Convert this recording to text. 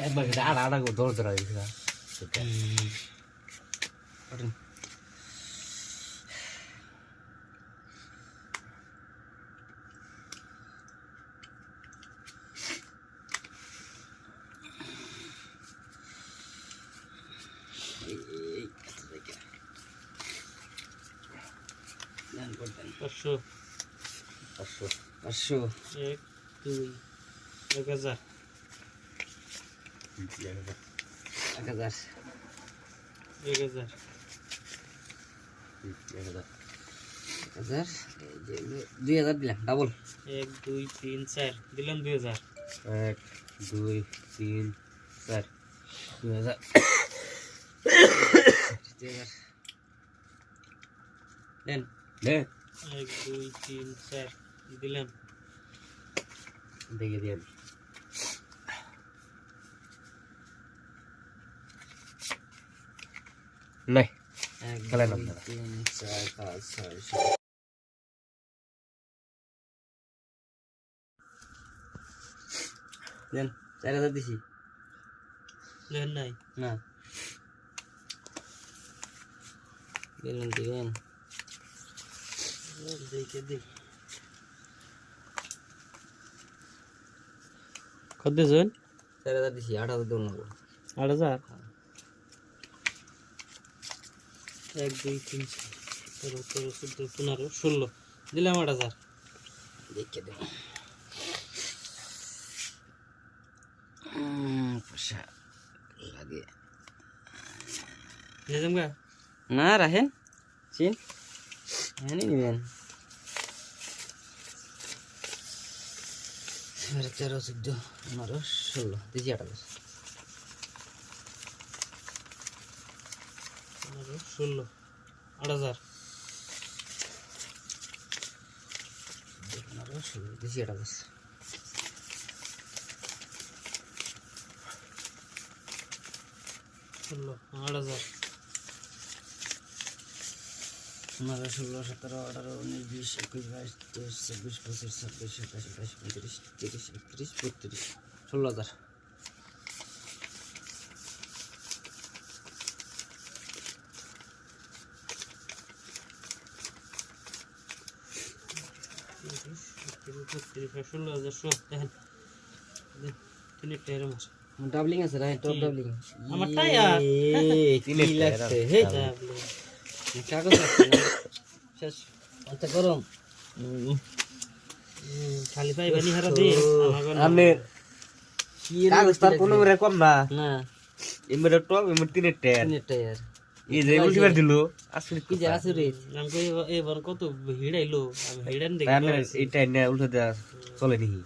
একবার আড়া আড়া করে দৌড় ধরা গেছে পাঁচশো 500 এক দুই 1000 1000 1000 2000 দিলাম ডাবল 1 2 3 4 দিলাম 2000 1 2 3 4 2000 দেন নে 1 2 3 4 দিলাম দেখে দিন নাই 1 খেলেন 2 আপনারা 3 4 5 6 7 দেন 4000 দিছি দেন নাই না দিলেন দেখে দেখ কত দিছেন 4000 দিছি 8000 দেব না 8000 1 2 3 4 13 14 15 16 দিলাম 8000 দেখে দেব পয়সা লাগে নিজাম গা না রাখেন চিন হ্যাঁ নিবেন 13 14 15 16 দিছি 8000 16 8000 16 দিছি 8000 16 8000 15 16 17 18 19 20 21 22 23 24 25 26 27 28 29 30 31 32 16000 ডাবলিং আছে রাইট টপ ডাবলিং আমার টায়ার কি লাগছে হে কাগজ আছে শেষ আচ্ছা গরম খালি পাই বানি হারা দে আমি কাগজ তার কোনো রে কম না না এমরে টপ এমরে তিনের টায়ার টায়ার এই যে উল্টিবার দিল আসলে কি যে আসুরে আমি এবার কত হিড়াইলো আমি হিড়ান দেখি এইটা না উল্টে দেয়া চলে দেখি